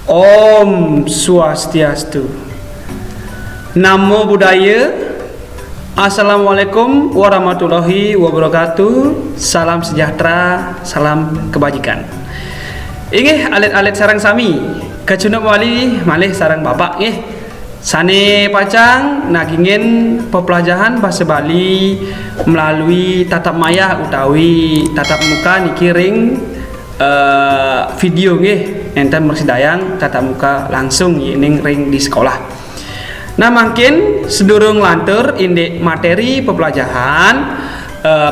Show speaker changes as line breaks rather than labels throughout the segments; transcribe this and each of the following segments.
Om Swastiastu. Namo Buddhaya. Assalamualaikum warahmatullahi wabarakatuh. Salam sejahtera, salam kebajikan. Inggih alit-alit sarang sami kecunuk wali malih sarang bapak nggih. Sane pacang nagingin pepelajaran bahasa Bali melalui tatap maya utawi tatap muka niki ring video nggih enten mersidayang tatap muka langsung ning ring di sekolah. Nah makin sedurung lantur indek materi pepelajaran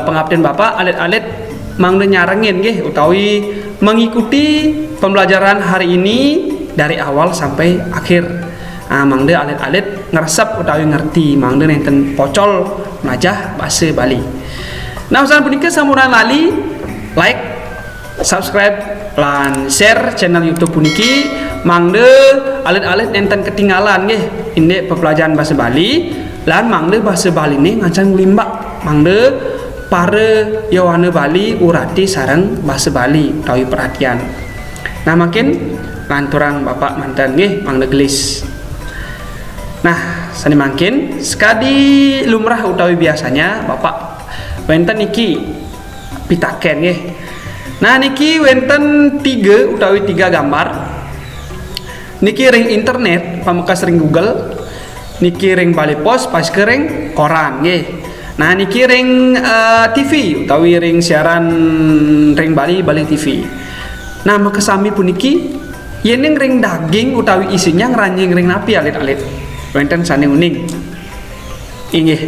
pengabdian bapak alit-alit mangde nyarengin nggih utawi mengikuti pembelajaran hari ini dari awal sampai akhir. Mangde alit-alit ngeresep utawi ngerti mangde nenten pocol melajah bahasa Bali. Nah usaha punika samuran lali like, subscribe lan share channel YouTube puniki mangde alit-alit nenten ketinggalan nggih indek pepelajaran bahasa Bali lan mangde bahasa Bali ini ngacan limbak mangde para yawane Bali urati sareng bahasa Bali utawi perhatian. Nah makin lanturang bapak mantan nggih mangde gelis. Nah sani makin sekadi lumrah utawi biasanya bapak wenten niki pitaken nggih. Nah niki wenten 3 utawi 3 gambar. Niki ring internet pamukas ring Google, niki ring Bali Pos pas ring koran nggih. Nah niki ring TV utawi ring siaran ring Bali TV. Nah maka sami puniki yeneng ring daging utawi isinya ngeranjing ring napi alit-alit. Wenten sane uning. Inggih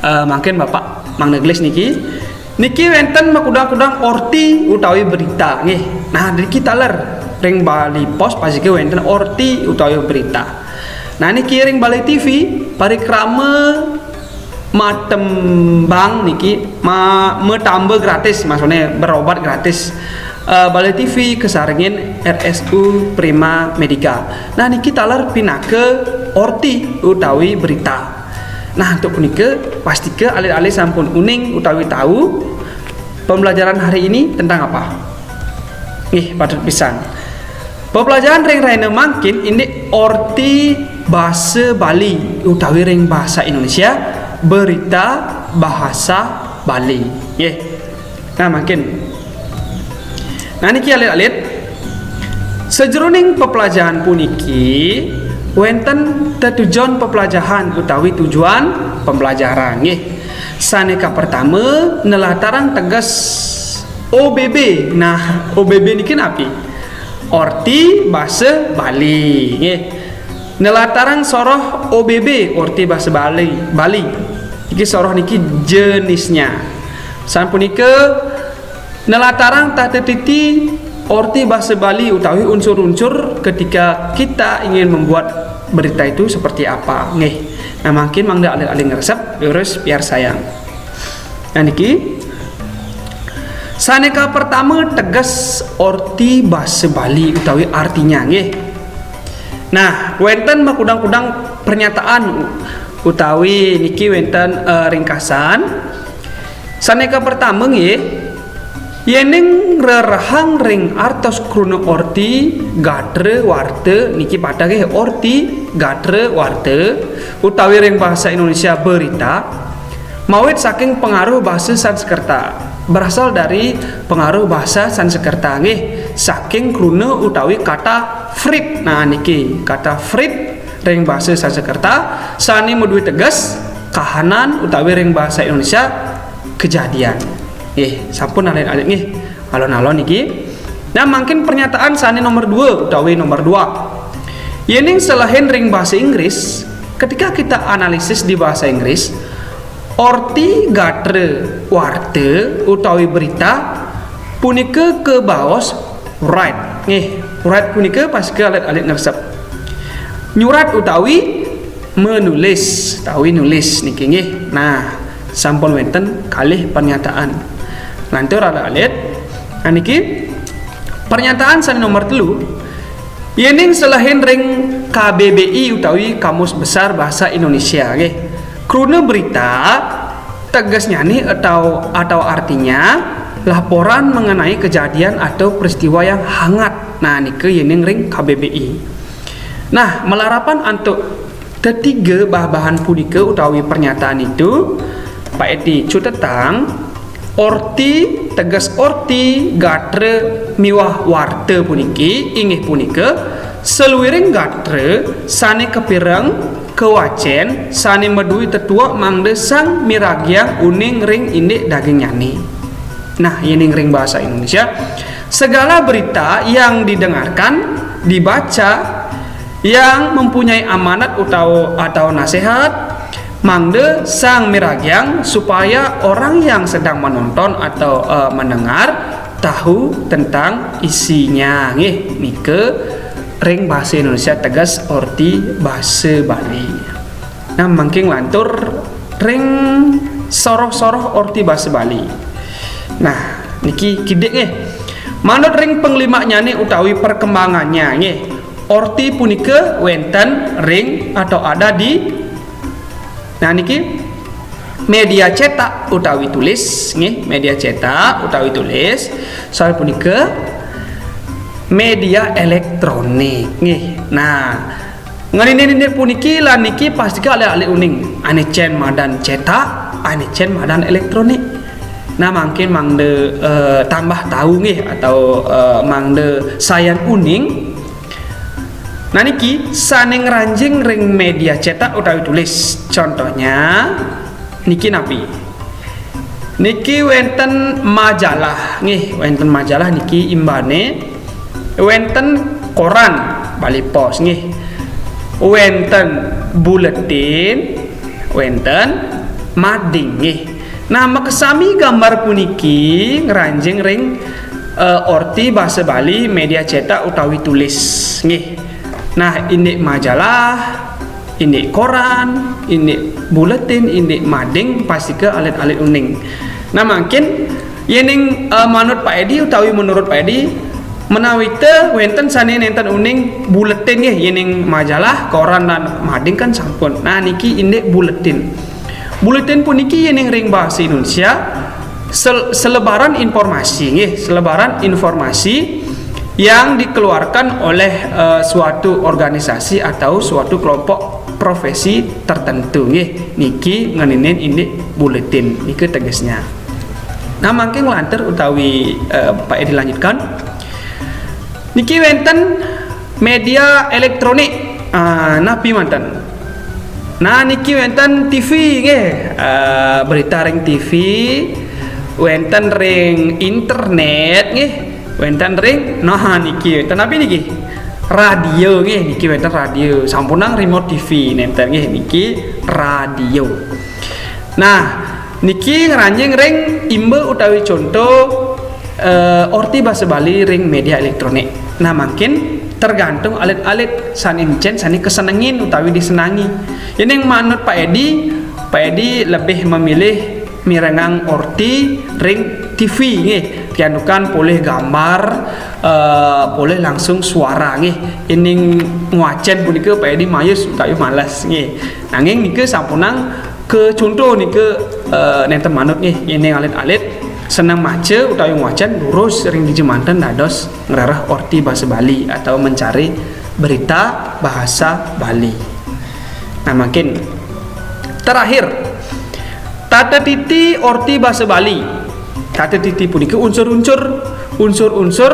mangken bapak mang negles niki wenten makudang-kudang orti utawi berita nggih. Nah niki taler ring Bali Pos pasike wenten orti utawi berita. Nah niki ring Bali TV parikrama matembang niki tambah gratis maksudnya berobat gratis. Bali TV kesarengin RSU Prima Medica. Nah niki taler pinake orti utawi berita. Nah untuk punika pastike alit-alit sampun uning utawi tahu pembelajaran hari ini tentang apa. Nih patut pisan. Pembelajaran ring raine mangkin ini orti bahasa Bali utawi ring bahasa Indonesia berita bahasa Bali. Nggih. Nah makin. Nah niki alit-alit sejroning pepelajaran puniki wenten tujuan pepelajaran utawi tujuan pembelajaran nggih. Saneka pertama nelataran tegas OBB. Nah OBB niki napi? Orti bahasa Bali nggih. Nelataran soroh OBB orti bahasa Bali. Iki soroh niki jenisnya. Sampunike nelataran tatiti orti bahasa Bali utawi unsur-unsur ketika kita ingin membuat berita itu seperti apa nggih. Nah makin mangda alit-alit ngeresep lurus biar sayang. Nah niki saneka pertama tegas orti bahasa Bali utawi artinya nggih. Nah wenten makudang-kudang pernyataan utawi niki wenten ringkasan. Saneka pertama nggih yeneng rerahang ring artos kruna orti gatre warte niki pada nggih orti gatre warte utawi ring bahasa Indonesia berita mawit saking pengaruh bahasa Sanskerta, berasal dari pengaruh bahasa Sanskerta nggih saking kruna utawi kata frit. Nah niki kata frit ring bahasa Sanskerta sani meduwi tegas kahanan utawi ring bahasa Indonesia kejadian. Sampun alit-alit nggih alon-alon niki. Nah makin pernyataan sani nomor 2 utawi nomor 2 yening selain ring bahasa Inggris ketika kita analisis di bahasa Inggris orti gatre warte utawi berita punika ke baos write nggih. Write punika pasike alit-alit ngeresep nyurat utawi menulis utawi nulis niki nggih. Nah sampun wenten kalih pernyataan lantur alit-alit. Nah niki pernyataan sani nomor 3 yening selain ring KBBI utawi Kamus Besar Bahasa Indonesia nggih. Kruna berita tegasnya nih atau artinya laporan mengenai kejadian atau peristiwa yang hangat. Nah nike yening ring KBBI. Nah melarapan untuk ketiga bahan punika utawi pernyataan itu Pak Edi cutetang orti tegas orti gatre miwah warte puniki inggih punika seluwiring gatre sane kepireng kewacen sane medui tetua mangde sang miragyang uning ring indik daging nyani. Nah ini ring bahasa Indonesia segala berita yang didengarkan dibaca yang mempunyai amanat atau nasihat mangde sang miragyang supaya orang yang sedang menonton atau mendengar tahu tentang isinya nggih nike ring bahasa Indonesia tegas orti bahasa Bali. Nah mangking lantur ring soroh-soroh orti bahasa Bali. Nah niki kidek nggih manut ring penglima nyane utawi perkembangannya nggih orti punika wenten ring atau ada di nah niki media cetak utawi tulis nggih media cetak utawi tulis soal punika media elektronik nggih. Nah nganine puniki lan niki pasti ale-ale uning ane cen madan cetak ane cen madan elektronik. Nah mungkin mangde tambah tahu nggih atau mangde sayan uning. Nah niki saning ranjing ring media cetak utawi tulis. Contohnya niki napi. Niki wenten majalah nggih, wenten majalah niki imbane wenten koran Bali Pos nggih. Wenten buletin, wenten mading nggih. Nah makesami gambar puniki ngeranjing ring orti bahasa Bali media cetak utawi tulis nggih. Nah ini majalah, ini koran, ini buletin, ini mading pasti ke alit-alit uning. Nah mungkin yening manut Pak Edi utawi menurut Pak Edi menawite wenten sane nenten uning buletin nggih yening majalah, koran dan mading kan sampun. Nah niki ini buletin. Buletin puniki yening ring bahasa Indonesia selebaran informasi nggih, selebaran informasi yang dikeluarkan oleh suatu organisasi atau suatu kelompok profesi tertentu nggih. Niki nganinen ini buletin niki tegasnya. Nah mangke nglanter utawi Pak Edi lanjutkan. Niki wenten media elektronik napi manten. Nah niki wenten TV nggih, berita ring TV, wenten ring internet nggih, wenten ring nah niki wenten apa niki? Radio nggih, niki wenten radio. Sampunang remote TV nenten nggih niki radio. Nah niki ngeranjing ring imbe utawi contoh orti bahasa Bali ring media elektronik. Nah makin tergantung alit-alit sanin cen sani kesenengin utawi disenangi. Ini yang manut Pak Edi lebih memilih mirengang orti ring TV nggih. Pianukan boleh gambar, boleh langsung suara nggih. Ini nguacen punika Pak Edi mayus utawi malas nggih. Nanging nike sampunang ke contoh nike nenten manut nggih. Ini alit-alit senang maca utawi wacan lurus sering dijemanten dados ngerarah orti bahasa Bali atau mencari berita bahasa Bali. Nah makin terakhir tata titi orti bahasa Bali. Tata titi punika unsur-unsur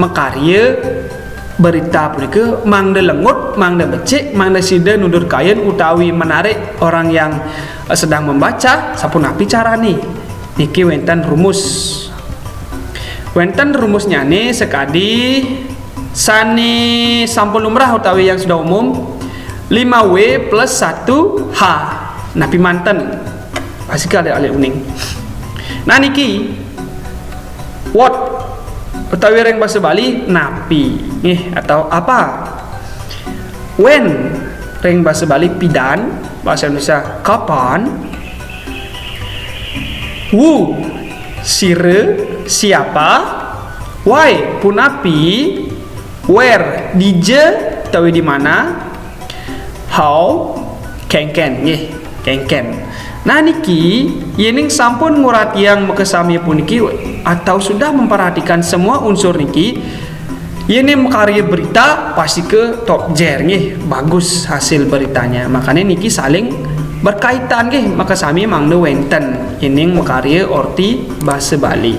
mekarya berita punika mangde lengut, mangde becik, mangde sida nundur kain utawi menarik orang yang sedang membaca sapunapi carane. Niki wenten rumusnya nih sekadi sani sampul lumrah utawi yang sudah umum 5W plus 1H napi manten pasti ada alih uning. Nah niki what utawi ring bahasa Bali napi nih atau apa when ring bahasa Bali pidan bahasa Indonesia kapan. Wu sire siapa, why punapi, where dije tahu di mana, how kengken nggih kengken. Nah niki yening sampun nguratiang mekesami puniki atau sudah memperhatikan semua unsur niki, ini karya berita pasti ke top jar nih, bagus hasil beritanya. Makanya niki saling berkaitan nih, maka sami mangde wenten ini karya orti bahasa Bali.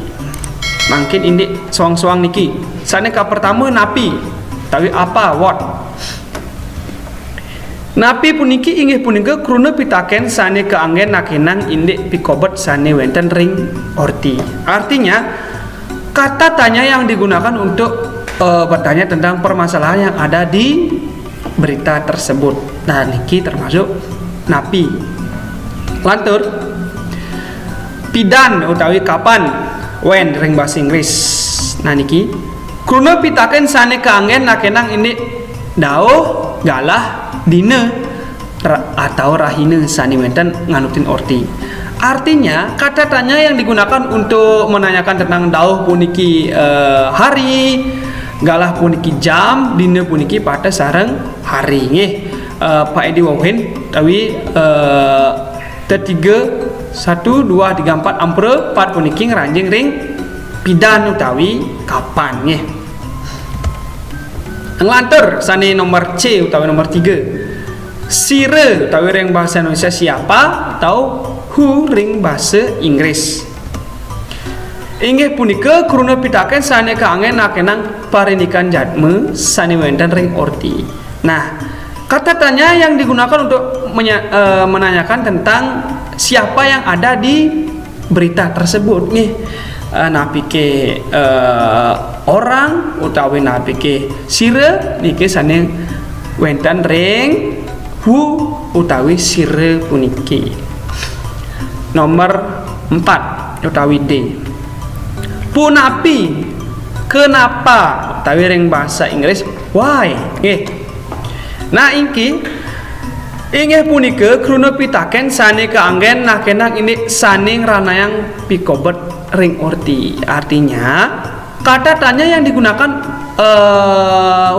Mungkin ini soang-soang niki. Sana ka pertama napi, tapi apa what? Napi puniki inggih punika kruna pitaken sane keanggen nakenang indik pikobet sane wenten ring orti. Artinya kata tanya yang digunakan untuk bertanya tentang permasalahan yang ada di berita tersebut. Nah niki termasuk napi. Lantur pidan utawi kapan, when ring bahasa Inggris. Nah niki kruna pitaken sane keanggen nakenang indik dauh galah dina atau rahina sani wenten nganutin orti. Artinya kata tanya yang digunakan untuk menanyakan tentang dauh puniki hari, galah puniki jam, dina puniki pada sareng hari nggih. Pak Edi Wawen tawi 3 1 2 3 4 ampere 4 puniki ngranjing ring pidan utawi kapan nggih. Ngelantur sani nomor C utawi nomor 3. Sire utawi ring bahasa Indonesia siapa atau who ring bahasa Inggris. Inggih punika kruna pitaken sane kaangen nakenang parinikan jadme sane wenten ring orti. Nah, kata tanya yang digunakan untuk menanyakan tentang siapa yang ada di berita tersebut nih. Napike orang utawi napike sire niki sane wenten ring who utawi sire puniki. Nomor 4 utawi D. Punapi kenapa utawi ring bahasa Inggris why nggih. Nah inggih punika kruna pitaken sane kaanggen nakenang ini saning ranayang pikobet ring orti. Artinya kata tanya yang digunakan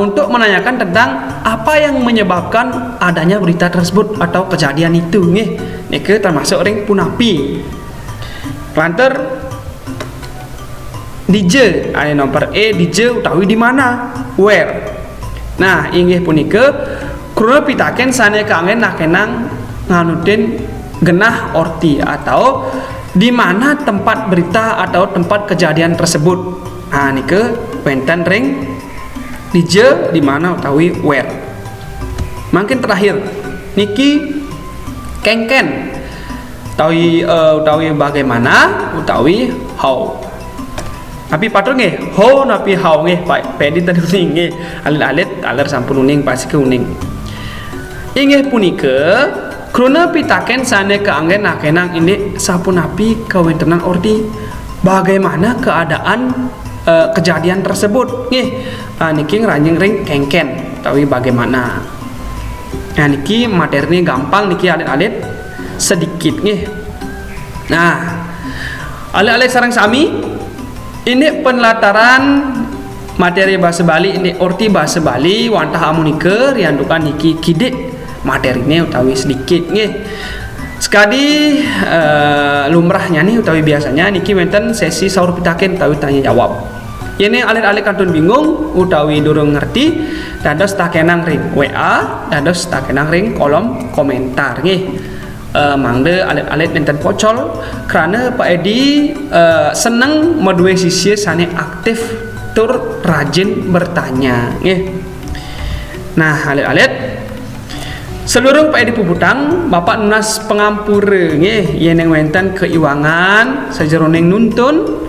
untuk menanyakan tentang apa yang menyebabkan adanya berita tersebut atau kejadian itu nggih. Niki termasuk ring punapi. Lantar DJ ane nomor E DJ utawi di mana where. Nah inggih punika kruna pitaken sane kaangen nakenang nganutin genah orti atau di mana tempat berita atau tempat kejadian tersebut. Nah nike wenten ring DJ di mana utawi where. Makin terakhir niki kengken utawi bagaimana utawi how. Tapi patut nggih how napi how nggih Pak Pedi tadi uning nggih alit-alit aler sampun uning pasti ke uning. Inggih punika kruna pitaken sane kaanggen nakenang ini sapunapi kawentenan orti bagaimana keadaan kejadian tersebut nggih. Niki ngranjing ring kengken utawi bagaimana. Nah niki materi gampang niki alit-alit sedikit nggih. Nah alit-alit sareng sami ini penlataran materi bahasa Bali ini orti bahasa Bali wantah amunike riandukan niki kidik materinya utawi sedikit nggih. Sekadi lumrahnya nih utawi biasanya niki wenten sesi saur pitaken utawi tanya jawab. Ini alit-alit kantun bingung utawi durung ngerti dados takenang ring WA, dados takenang ring kolom komentar nggih. Mangde alit-alit nenten pocol karena Pak Edi seneng medue sisi sane aktif tur rajin bertanya nggih. Nah alit-alit seluruh Pak Edi Puputang Bapak Nunas pengampure nggih yen wenten keiwangan sajeroning nuntun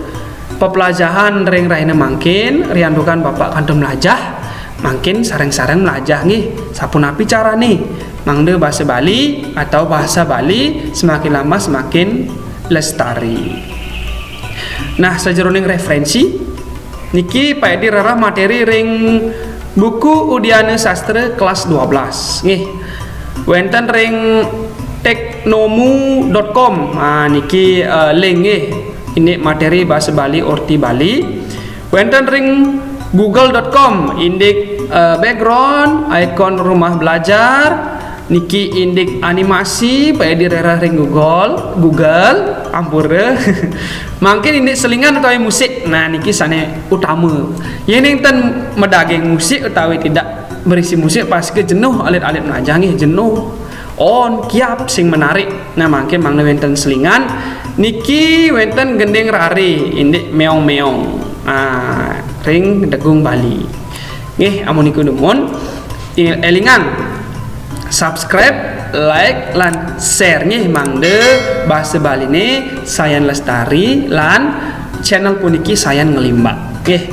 pepelajaran ring raine mangkin riandukan Bapak kantum melajah mangkin sareng-sareng melajah nggih sapunapi carane mangde bahasa Bali atau bahasa Bali semakin lama semakin lestari. Nah sajeroning referensi niki Pak Edi rarah materi ring buku Udiana Sastra kelas 12 nggih. Wenten ring teknomu.com. Nah niki link nggih. Ini materi bahasa Bali orti Bali. Wenten ring google.com indik background ikon rumah belajar niki indik animasi pada di rera ring Google ampur mungkin indik selingan utawi musik. Nah niki sane utama yang ten medaging musik utawi tidak berisi musik pas ke jenuh alit-alit mengajangi jenuh on kiap sing menarik. Nah mungkin mangna wenten selingan niki wenten gending rari indik meong-meong ring degung Bali nggih. Amun niku demun elingan subscribe, like lan share nggih mangde bahasa Bali ne Sayan Lestari lan channel puniki Sayan Ngelimbak nggih.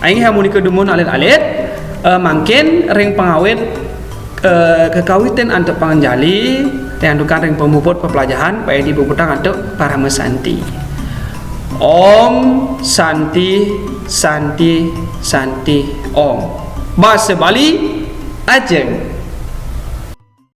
Aing amun niku demun alit-alit mungkin ring pengawet kekawitan untuk panganjali yang dukan ring pemuput pepelajaran pada di bubutang untuk para mesanti. Om Santi Santi Santi Om. Bahasa Bali ajeng.